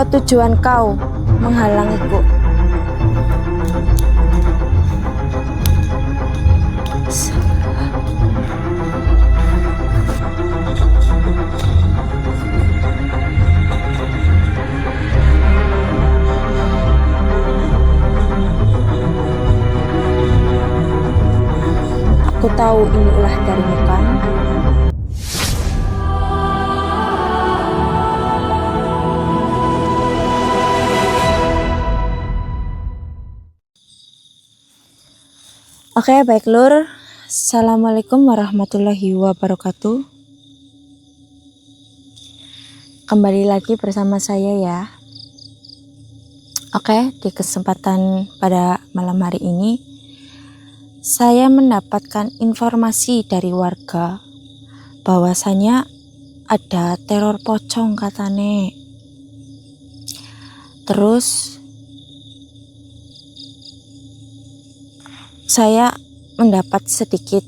Apa tujuan kau menghalangiku? Aku tahu ini ulah darimu kan? Oke, baik lur. Assalamualaikum warahmatullahi wabarakatuh. Kembali lagi bersama saya ya. Oke, di kesempatan pada malam hari ini saya mendapatkan informasi dari warga bahwasanya ada teror pocong katane. Terus saya mendapat sedikit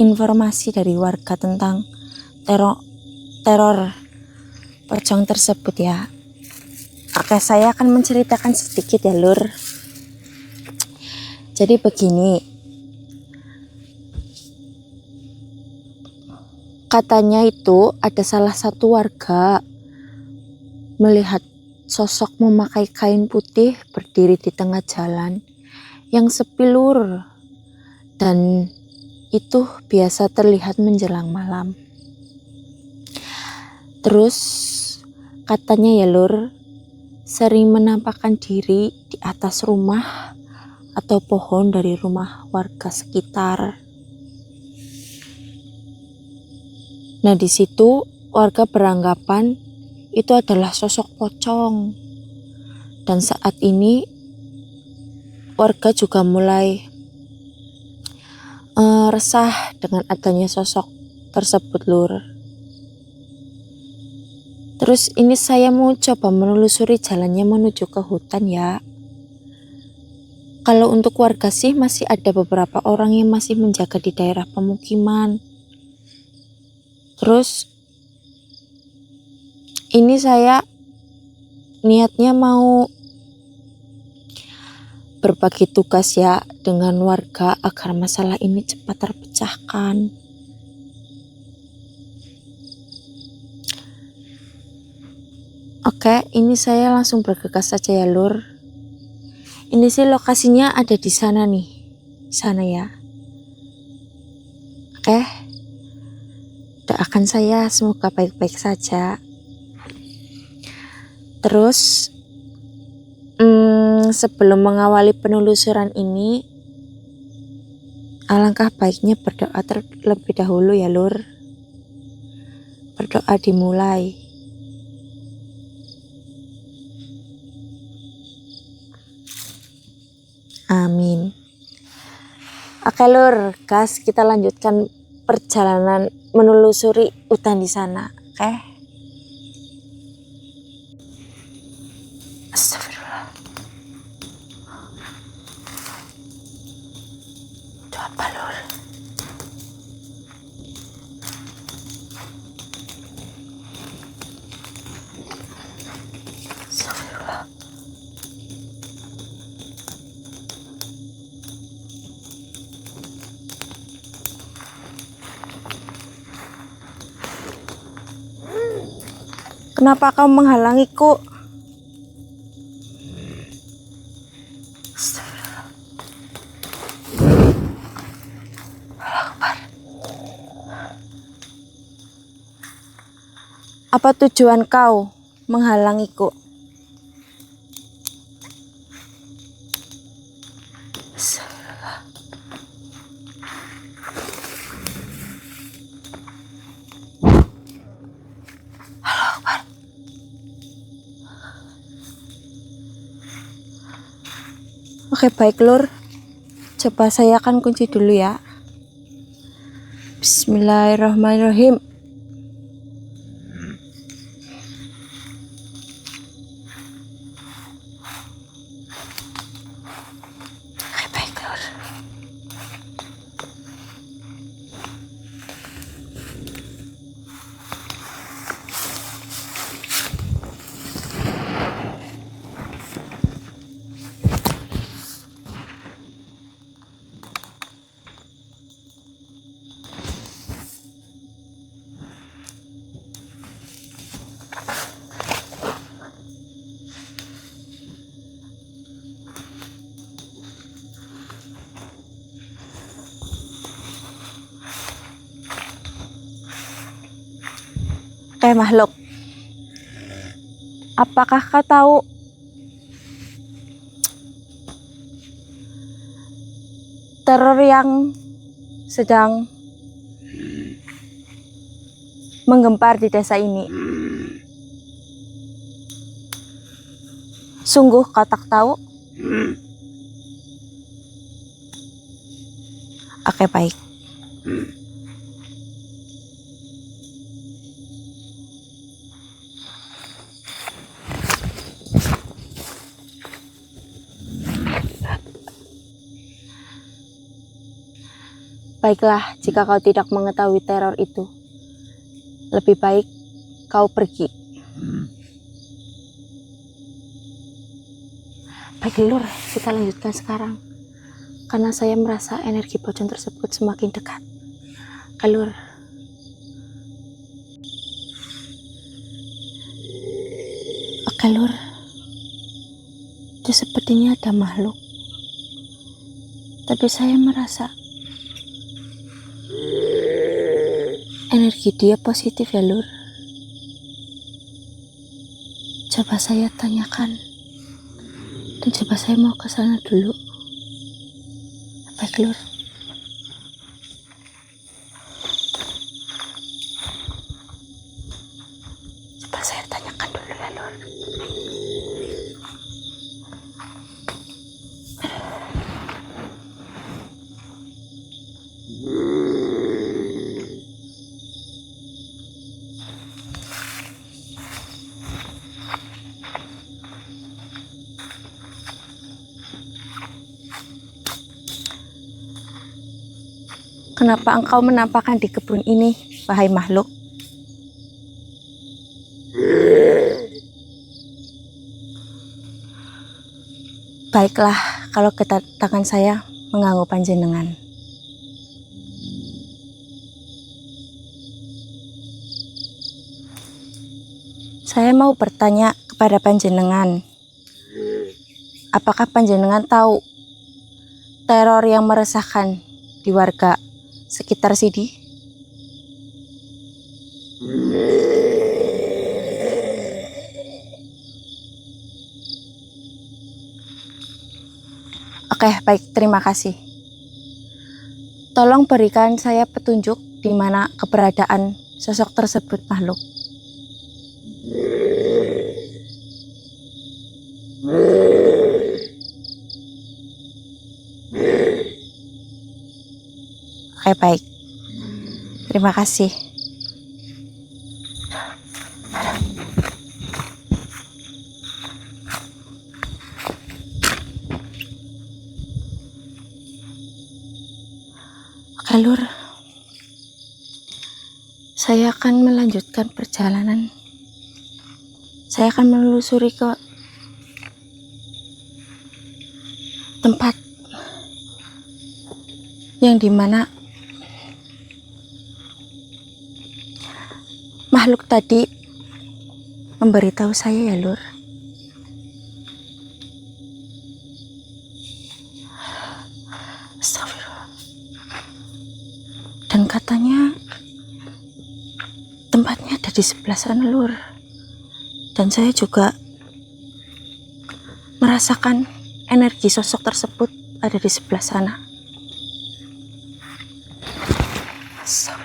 informasi dari warga tentang teror pocong tersebut ya. Oke, saya akan menceritakan sedikit ya lur. Jadi begini, katanya itu ada salah satu warga melihat sosok memakai kain putih berdiri di tengah jalan yang sepi lur, dan itu biasa terlihat menjelang malam. Terus katanya ya lur, sering menampakkan diri di atas rumah atau pohon dari rumah warga sekitar. Nah, di situ warga beranggapan itu adalah sosok pocong. Dan saat ini warga juga mulai resah dengan adanya sosok tersebut lur. Terus ini saya mau coba menelusuri jalannya menuju ke hutan ya. Kalau untuk warga sih masih ada beberapa orang yang masih menjaga di daerah pemukiman. Terus ini saya niatnya mau berbagi tugas ya dengan warga agar masalah ini cepat terpecahkan. Oke, ini saya langsung bergegas saja ya lur. Ini sih lokasinya ada di sana nih, di sana ya. Oke, doakan saya semoga baik-baik saja. Terus sebelum mengawali penelusuran ini, alangkah baiknya berdoa terlebih dahulu ya lur. Berdoa dimulai. Amin. Oke lur, gas, kita lanjutkan perjalanan menelusuri hutan di sana. Oke. Astagfirullah. Itu apa lur? Astagfirullah. Kenapa kau menghalangiku? Astagfirullah. Allahu Akbar. Apa tujuan kau menghalangiku? Astagfirullah. Allahu Akbar. Oke, baik lur. Coba saya akan kunci dulu ya. Bismillahirrahmanirrahim. Oke, baik lur. Hai makhluk, apakah kau tahu teror yang sedang menggempar di desa ini? Sungguh kau tak tahu? Oke, baik. Baiklah, jika kau tidak mengetahui teror itu, lebih baik kau pergi. Baik Lur, kita lanjutkan sekarang. Karena saya merasa energi pocong tersebut semakin dekat. Lur. Oke Lur, itu sepertinya ada makhluk. Tapi saya merasa energi dia positif ya Lur. Coba saya tanyakan. Dan coba saya mau ke sana dulu. Baik Lur. Coba saya tanyakan dulu ya Lur. Kenapa engkau menampakkan di kebun ini, wahai makhluk? Baiklah, kalau kedatangan saya mengganggu panjenengan. Saya mau bertanya kepada panjenengan. Apakah panjenengan tahu teror yang meresahkan di warga sekitar sini? Oke, baik, terima kasih. Tolong berikan saya petunjuk di mana keberadaan sosok tersebut, makhluk. Oke, baik. Terima kasih. Oke, Lur. Saya akan melanjutkan perjalanan. Saya akan menelusuri ke tempat yang dimana makhluk tadi memberitahu saya ya Lur. Astagfirullah. Dan katanya tempatnya ada di sebelah sana Lur. Dan saya juga merasakan energi sosok tersebut ada di sebelah sana. Astagfirullah.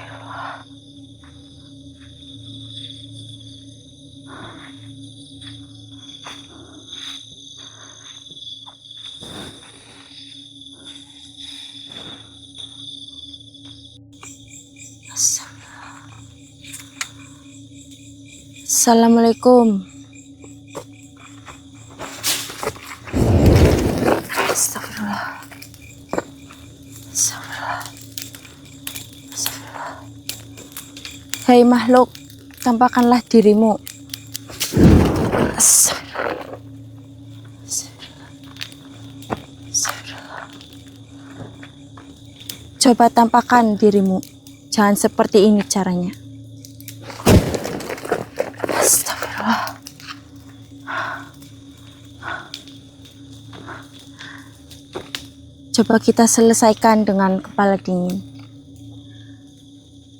Assalamualaikum. Astagfirullah. Astagfirullah. Astagfirullah. Hei makhluk, tampakkanlah dirimu. Astagfirullah. Astagfirullah. Coba tampakkan dirimu. Jangan seperti ini caranya. Astagfirullah. Coba kita selesaikan dengan kepala dingin.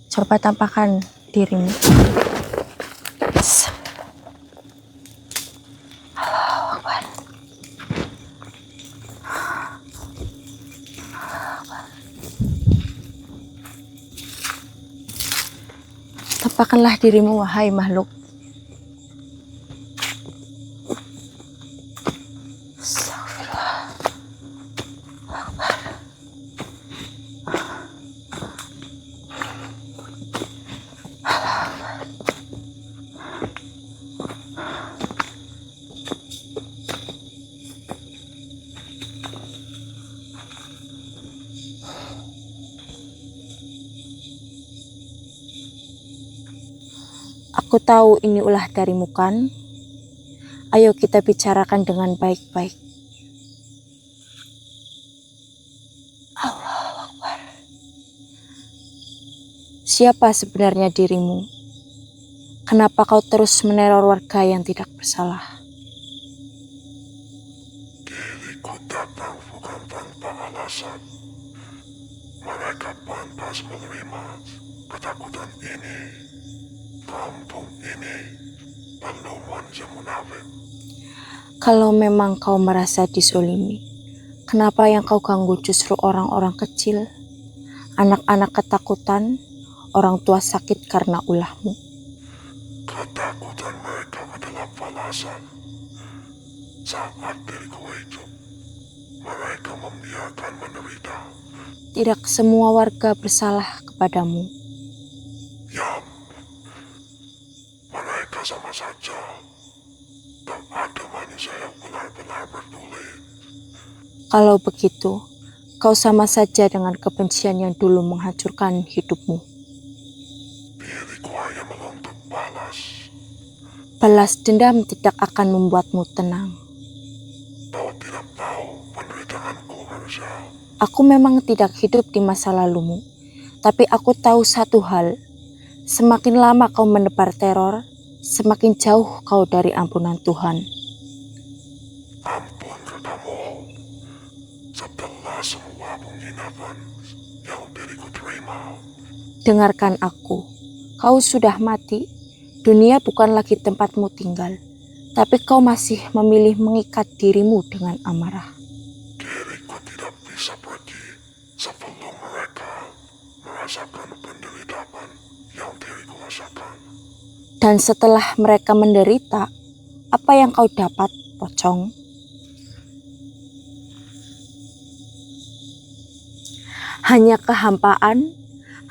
Coba tampakkan dirimu. Tampakkanlah dirimu, wahai makhluk. Aku tahu ini ulah darimu kan? Ayo kita bicarakan dengan baik-baik. Allahu Akbar. Siapa sebenarnya dirimu? Kenapa kau terus meneror warga yang tidak bersalah? Diriku datang bukan tanpa alasan. Mereka pantas menerima ketakutan ini. Kampung ini penuh manusia munafik. Kalau memang kau merasa disolimi, kenapa yang kau ganggu justru orang-orang kecil, anak-anak ketakutan, orang tua sakit karena ulahmu? Ketakutan mereka adalah balasan. Saat diriku hidup, mereka membiarkan menderita. Tidak semua warga bersalah kepadamu. Ya, mereka sama saja. Tak ada manusia yang benar-benar peduli. Kalau begitu, kau sama saja dengan kebencian yang dulu menghancurkan hidupmu. Diriku hanya menuntut balas. Balas dendam tidak akan membuatmu tenang. Kau tidak tahu penderitaanku, manusia. Aku memang tidak hidup di masa lalumu, tapi aku tahu satu hal. Semakin lama kau menebar teror, semakin jauh kau dari ampunan Tuhan. Ampun kekamu. Setelah semua penghinaan yang diriku terima, Dengarkan aku, kau sudah mati. Dunia bukan lagi tempatmu tinggal, tapi kau masih memilih mengikat dirimu dengan amarah. diriku tidak bisa pergi sebelum mereka merasakan penderitaan yang diriku rasakan. Dan setelah mereka menderita, apa yang kau dapat, pocong? Hanya kehampaan,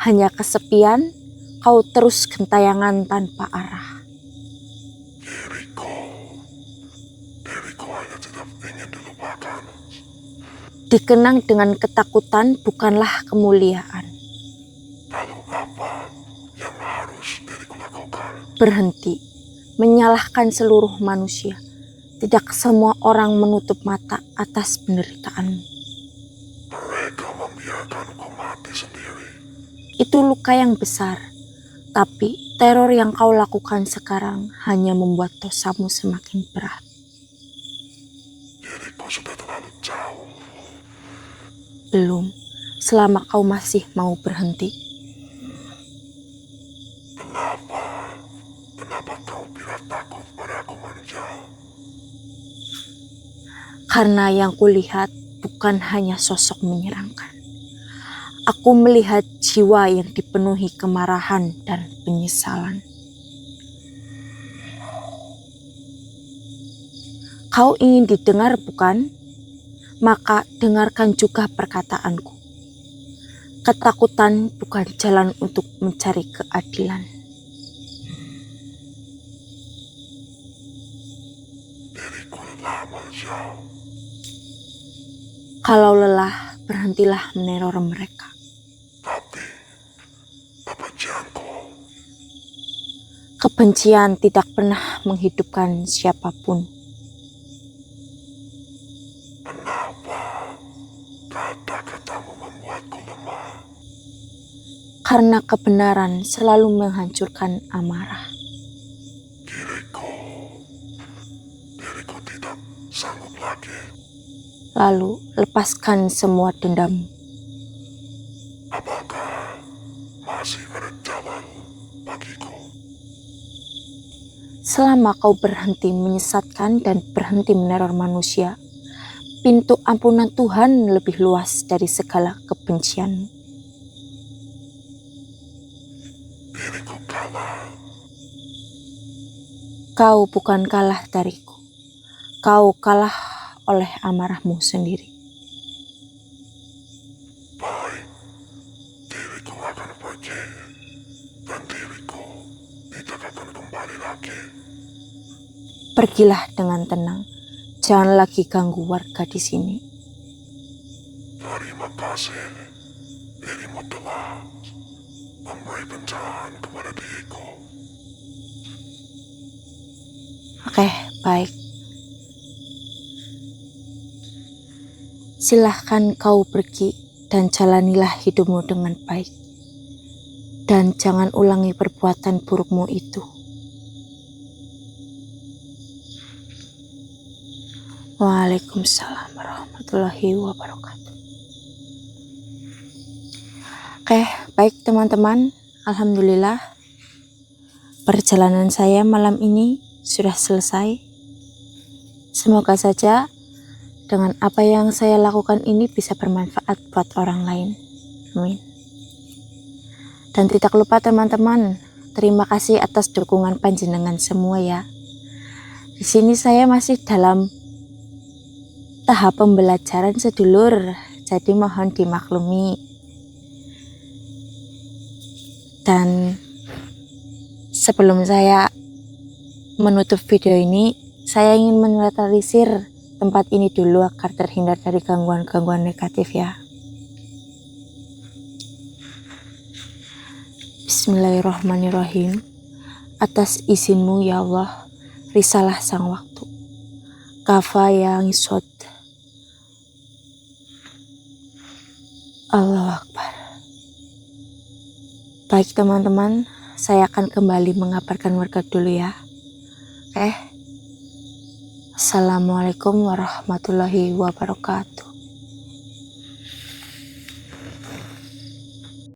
hanya kesepian, kau terus gentayangan tanpa arah. Diriku hanya tidak ingin dilupakan. Dikenang dengan ketakutan bukanlah kemuliaan. Lalu apa yang harus diriku lakukan? Berhenti, menyalahkan seluruh manusia. Tidak semua orang menutup mata atas penderitaanmu. Mereka membiarkanku mati sendiri. Itu luka yang besar, tapi teror yang kau lakukan sekarang hanya membuat dosamu semakin berat. Diriku sudah terlalu jauh. Belum, selama kau masih mau berhenti. Kenapa kau bila takut padaku, manusia? Karena yang kulihat bukan hanya sosok menyeramkan. Aku melihat jiwa yang dipenuhi kemarahan dan penyesalan. Kau ingin didengar, bukan? Maka dengarkan juga perkataanku. Ketakutan bukan jalan untuk mencari keadilan. Diriku lelah, manusia. Kalau lelah, berhentilah meneror mereka. Tapi kebencianku, Kebencian tidak pernah menghidupkan siapapun. kenapa kata-katamu membuatku lemah? Karena kebenaran selalu menghancurkan amarah. Diriku tidak sanggup lagi. Lalu lepaskan semua dendam. Apakah masih ada jalan bagiku? selama kau berhenti menyesatkan dan berhenti meneror manusia, pintu ampunan Tuhan lebih luas dari segala kebencianmu. Diriku kalah. Kau bukan kalah dariku. Kau kalah oleh amarahmu sendiri. Baik, diriku akan pergi, dan diriku tidak akan kembali lagi. Pergilah dengan tenang. Jangan lagi ganggu warga di sini. Terima kasih, dirimu telah memberi pencerahan kepada diriku. Oke, baik. Silahkan kau pergi dan jalanilah hidupmu dengan baik. Dan jangan ulangi perbuatan burukmu itu. Waalaikumsalam warahmatullahi wabarakatuh. Oke, baik teman-teman. Alhamdulillah, perjalanan saya malam ini sudah selesai. Semoga saja dengan apa yang saya lakukan ini bisa bermanfaat buat orang lain. Amin. Dan tidak lupa teman-teman, terima kasih atas dukungan panjenengan semua ya. Di sini saya masih dalam tahap pembelajaran sedulur, jadi mohon dimaklumi. Dan sebelum saya menutup video ini, saya ingin menetralisir tempat ini dulu agar terhindar dari gangguan-gangguan negatif ya. Bismillahirrahmanirrahim. Atas izinmu ya Allah, risalah sang waktu. Kafa yang isod. Allahu Akbar. Baik teman-teman, saya akan kembali mengabarkan warga dulu ya. Assalamualaikum warahmatullahi wabarakatuh.